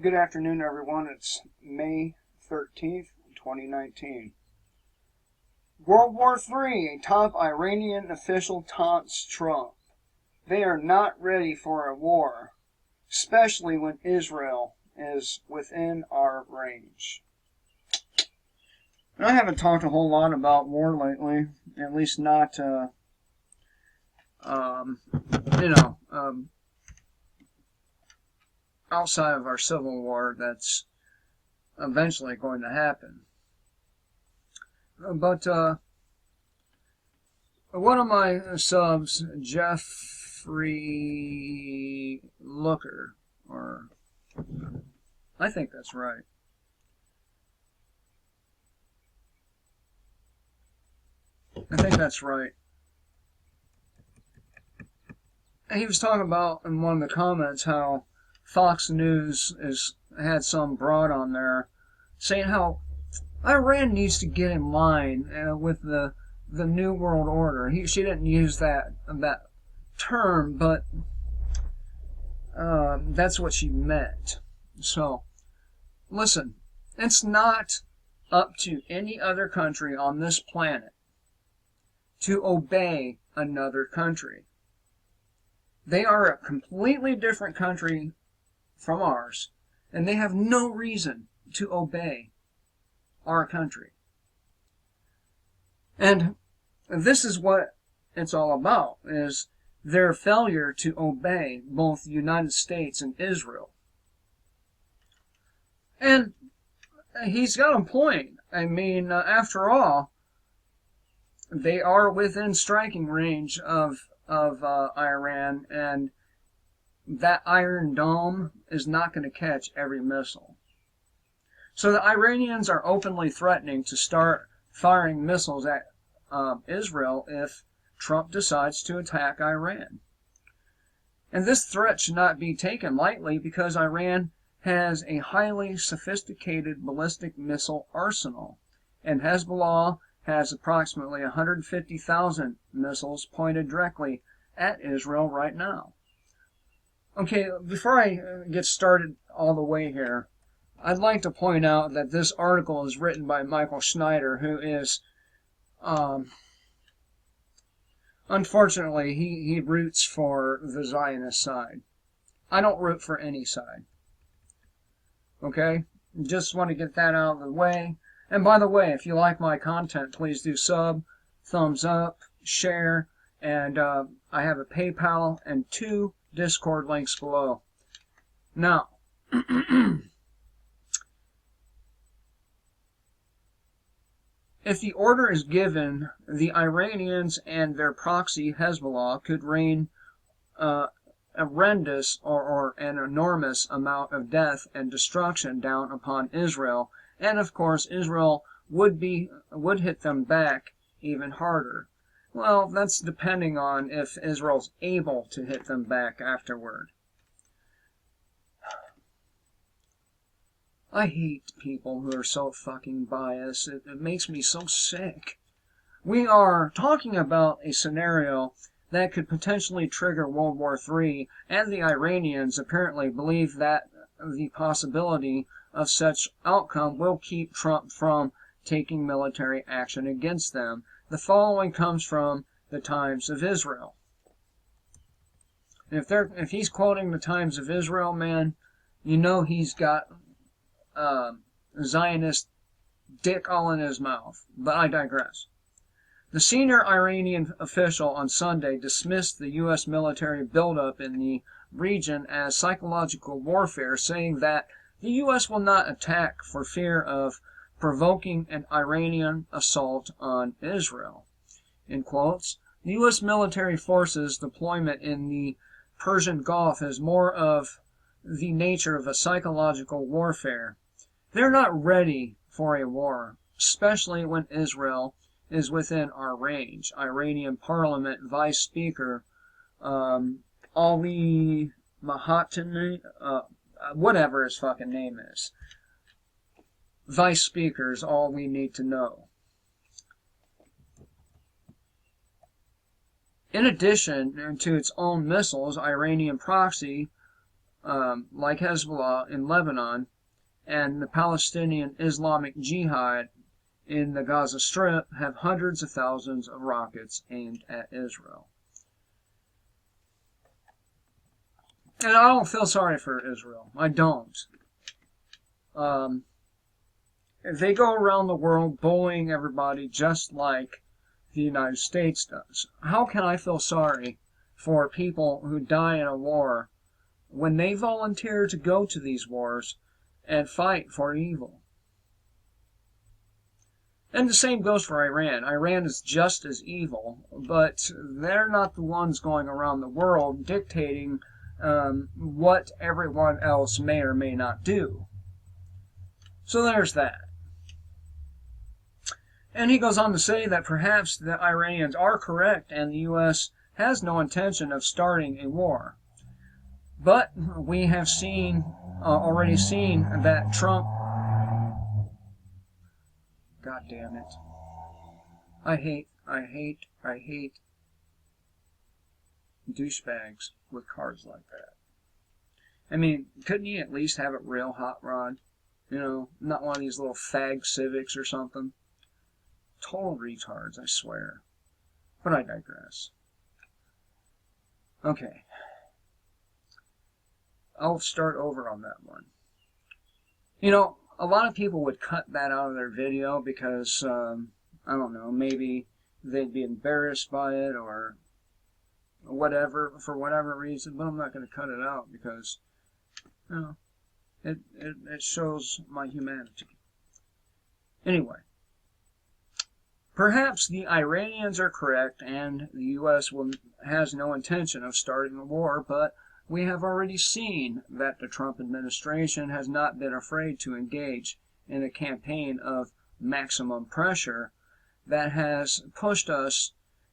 Good afternoon, everyone. It's May 13th, 2019. World War III, a top Iranian official taunts Trump. They are not ready for a war, especially when Israel is within our range. I haven't talked a whole lot about war lately, at least not, outside of our civil war that's eventually going to happen. But one of my subs, Jeffrey Looker, or I think that's right. I think that's right. He was talking about in one of the comments how Fox News had some broad on there saying how Iran needs to get in line with the New World Order. She didn't use that term, but that's what she meant. So, listen, it's not up to any other country on this planet to obey another country. They are a completely different country from ours, and they have no reason to obey our country. And this is what it's all about, is their failure to obey both the United States and Israel. And he's got a point. I mean, after all, they are within striking range of Iran, and that Iron Dome is not going to catch every missile. So the Iranians are openly threatening to start firing missiles at Israel if Trump decides to attack Iran. And this threat should not be taken lightly because Iran has a highly sophisticated ballistic missile arsenal, and Hezbollah has approximately 150,000 missiles pointed directly at Israel right now. Okay, before I get started all the way here, I'd like to point out that this article is written by Michael Schneider, who is, unfortunately, he roots for the Zionist side. I don't root for any side. Okay? Just want to get that out of the way. And by the way, if you like my content, please do sub, thumbs up, share, and I have a PayPal and 2 Discord links below. Now, if the order is given, the Iranians and their proxy Hezbollah could rain a horrendous or an enormous amount of death and destruction down upon Israel, and of course Israel would hit them back even harder. Well, that's depending on if Israel's able to hit them back afterward. I hate people who are so fucking biased. It makes me so sick. We are talking about a scenario that could potentially trigger World War III, and the Iranians apparently believe that the possibility of such outcome will keep Trump from taking military action against them. The following comes from the Times of Israel. And if he's quoting the Times of Israel, man, you know he's got Zionist dick all in his mouth. But I digress. The senior Iranian official on Sunday dismissed the U.S. military buildup in the region as psychological warfare, saying that the U.S. will not attack for fear of provoking an Iranian assault on Israel. In quotes, the U.S. military forces deployment in the Persian Gulf is more of the nature of a psychological warfare. They're not ready for a war, especially when Israel is within our range. Iranian Parliament Vice Speaker Ali Mahatani, whatever his fucking name is. Vice Speaker is all we need to know. In addition to its own missiles, Iranian proxy like Hezbollah in Lebanon and the Palestinian Islamic Jihad in the Gaza Strip have hundreds of thousands of rockets aimed at Israel. And I don't feel sorry for Israel. I don't. They go around the world bullying everybody just like the United States does. How can I feel sorry for people who die in a war when they volunteer to go to these wars and fight for evil? And the same goes for Iran. Iran is just as evil, but they're not the ones going around the world dictating what everyone else may or may not do. So there's that. And he goes on to say that perhaps the Iranians are correct and the U.S. has no intention of starting a war. But we have already seen that Trump... God damn it. I hate douchebags with cars like that. I mean, couldn't you at least have it real hot rod? You know, not one of these little fag Civics or something. Total retards, I swear. But I digress. Okay. I'll start over on that one. You know, a lot of people would cut that out of their video because, I don't know, maybe they'd be embarrassed by it or whatever, for whatever reason, but I'm not going to cut it out because, you know, it shows my humanity. Anyway, perhaps the Iranians are correct and the U.S. has no intention of starting a war, but we have already seen that the Trump administration has not been afraid to engage in a campaign of maximum pressure that has pushed us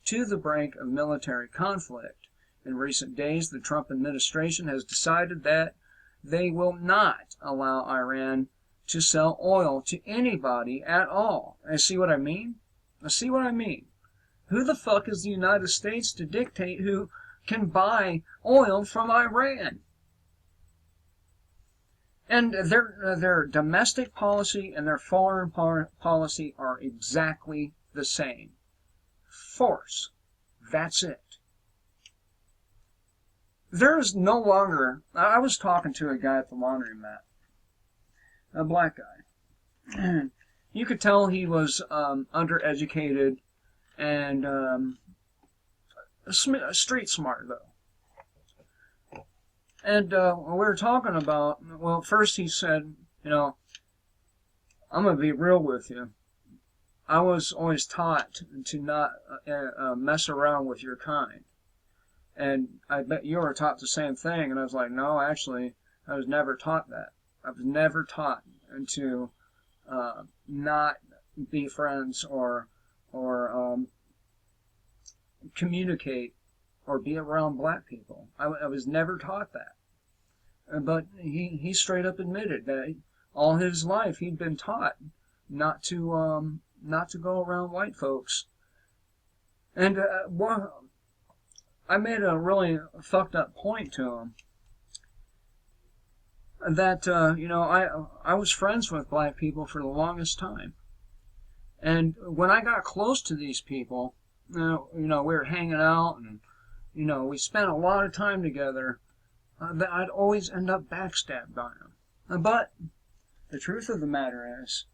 to the brink of military conflict. In recent days, the Trump administration has decided that they will not allow Iran to sell oil to anybody at all. See what I mean? See what I mean? Who the fuck is the United States to dictate who can buy oil from Iran? And their domestic policy and their foreign policy are exactly the same. Force. That's it. There is no longer... I was talking to a guy at the laundromat, a black guy. You could tell he was undereducated and street smart, though. And we were talking about... Well, first he said, you know, I'm going to be real with you. I was always taught to not mess around with your kind. And I bet you were taught the same thing. And I was like, no, actually, I was never taught that. I was never taught to not be friends or communicate or be around black people. I was never taught that. But he straight up admitted that all his life he'd been taught not to go around white folks. And I made a really fucked up point to him that you know, I was friends with black people for the longest time, and when I got close to these people, you know, we were hanging out and you know, we spent a lot of time together. That I'd always end up backstabbed by them. But the truth of the matter is,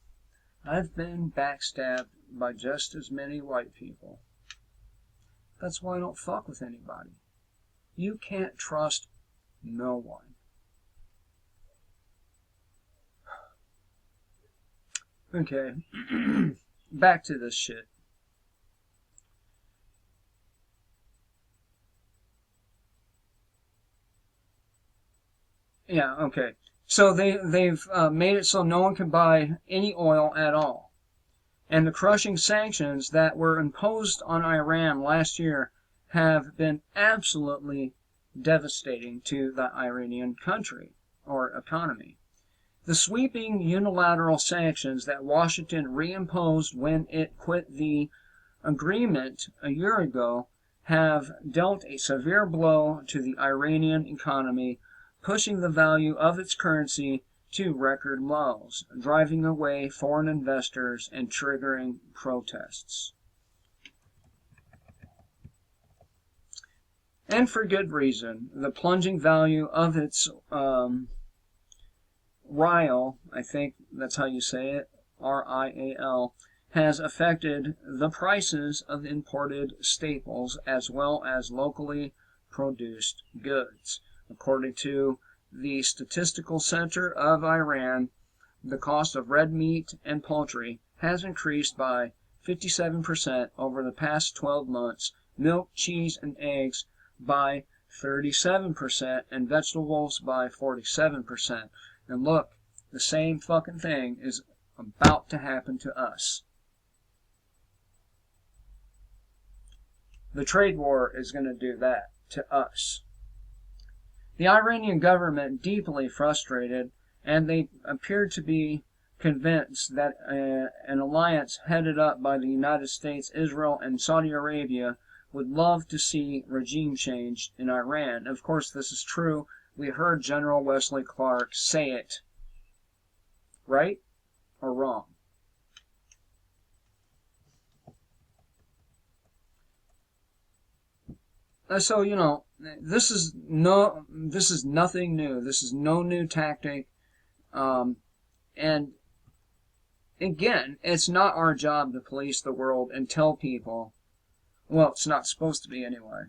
I've been backstabbed by just as many white people. That's why I don't fuck with anybody. You can't trust no one. Okay, back to this shit. Yeah, okay. So they've made it so no one can buy any oil at all. And the crushing sanctions that were imposed on Iran last year have been absolutely devastating to the Iranian country or economy. The sweeping unilateral sanctions that Washington reimposed when it quit the agreement a year ago have dealt a severe blow to the Iranian economy pushing the value of its currency to record lows, driving away foreign investors and triggering protests. And for good reason. The plunging value of its rial, I think that's how you say it, RIAL, has affected the prices of imported staples as well as locally produced goods. According to the Statistical Center of Iran, the cost of red meat and poultry has increased by 57% over the past 12 months, milk, cheese, and eggs by 37%, and vegetables by 47%. And look, the same fucking thing is about to happen to us. The trade war is going to do that to us. The Iranian government, deeply frustrated, and they appear to be convinced that an alliance headed up by the United States, Israel, and Saudi Arabia would love to see regime change in Iran. Of course, this is true. We heard General Wesley Clark say it. Right or wrong? So, you know, this is nothing new. This is no new tactic. And again, it's not our job to police the world and tell people, well, it's not supposed to be anyway,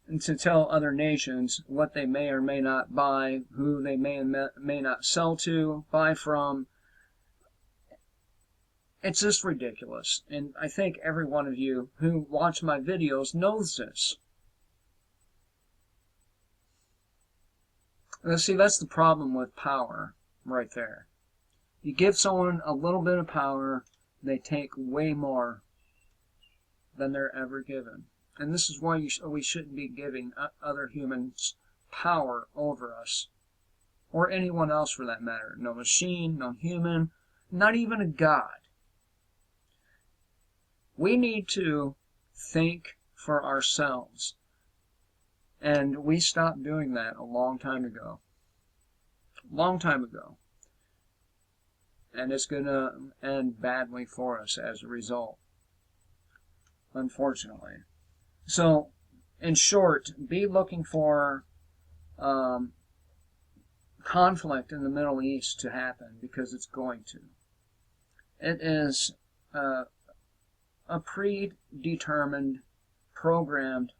and to tell other nations what they may or may not buy, who they may and may not sell to, buy from. It's just ridiculous. And I think every one of you who watch my videos knows this. Now, see, that's the problem with power right there. You give someone a little bit of power, they take way more than they're ever given. And this is why we shouldn't be giving other humans power over us. Or anyone else for that matter. No machine, no human, not even a god. We need to think for ourselves. And we stopped doing that a long time ago. Long time ago. And it's going to end badly for us as a result. Unfortunately. So, in short, be looking for conflict in the Middle East to happen, because it's going to. It is a predetermined, programmed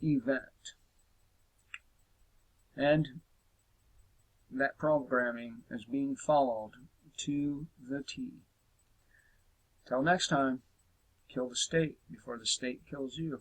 event. And that programming is being followed to the T. Till next time, kill the state before the state kills you.